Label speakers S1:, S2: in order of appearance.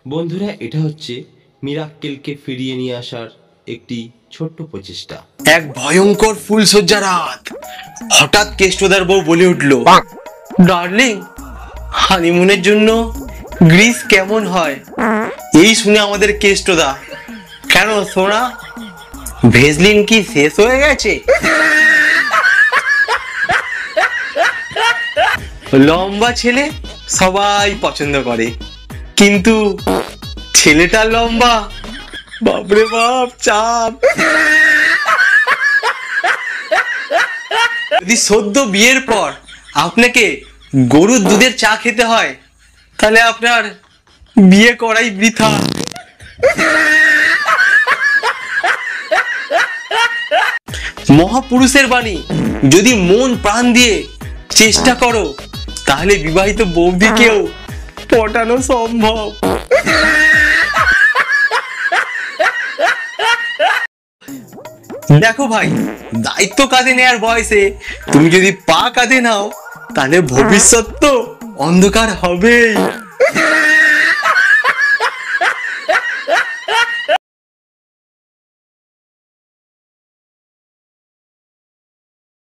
S1: বন্ধুরা, এটা হচ্ছে মিরাক্কেলকে ফিরিয়ে নিয়ে আসার একটি ছোট্ট প্রচেষ্টা।
S2: এক ভয়ঙ্কর ফুলসজ্জা রাত, হঠাৎ কেষ্টদার বউ বলে উঠল, ডার্লিং, হানিমুনের জন্য গ্রিস কেমন হয়? এই শুনে আমাদের কেষ্টদা, কেন সোনা, ভেজলিন কি শেষ হয়ে গেছে? লম্বা ছেলে সবাই পছন্দ করে, কিন্তু ছেলেটা লম্বা, বাপরে বাপ, চাপ। যদি সদ্য বিয়ের পর আপনাকে গরুর দুধের চা খেতে হয়, তাহলে আপনার বিয়ে করাই বৃথা। মহাপুরুষের বাণী, যদি মন প্রাণ দিয়ে চেষ্টা করো, তাহলে বিবাহিত বৌদিকেও পটানো সম্ভব। দেখো ভাই, দায়িত্ব কাঁধে নেয়ার বয়সে তুমি যদি পা কাঁধে নাও, তাহলে ভবিষ্যৎ তো অন্ধকার হবেই।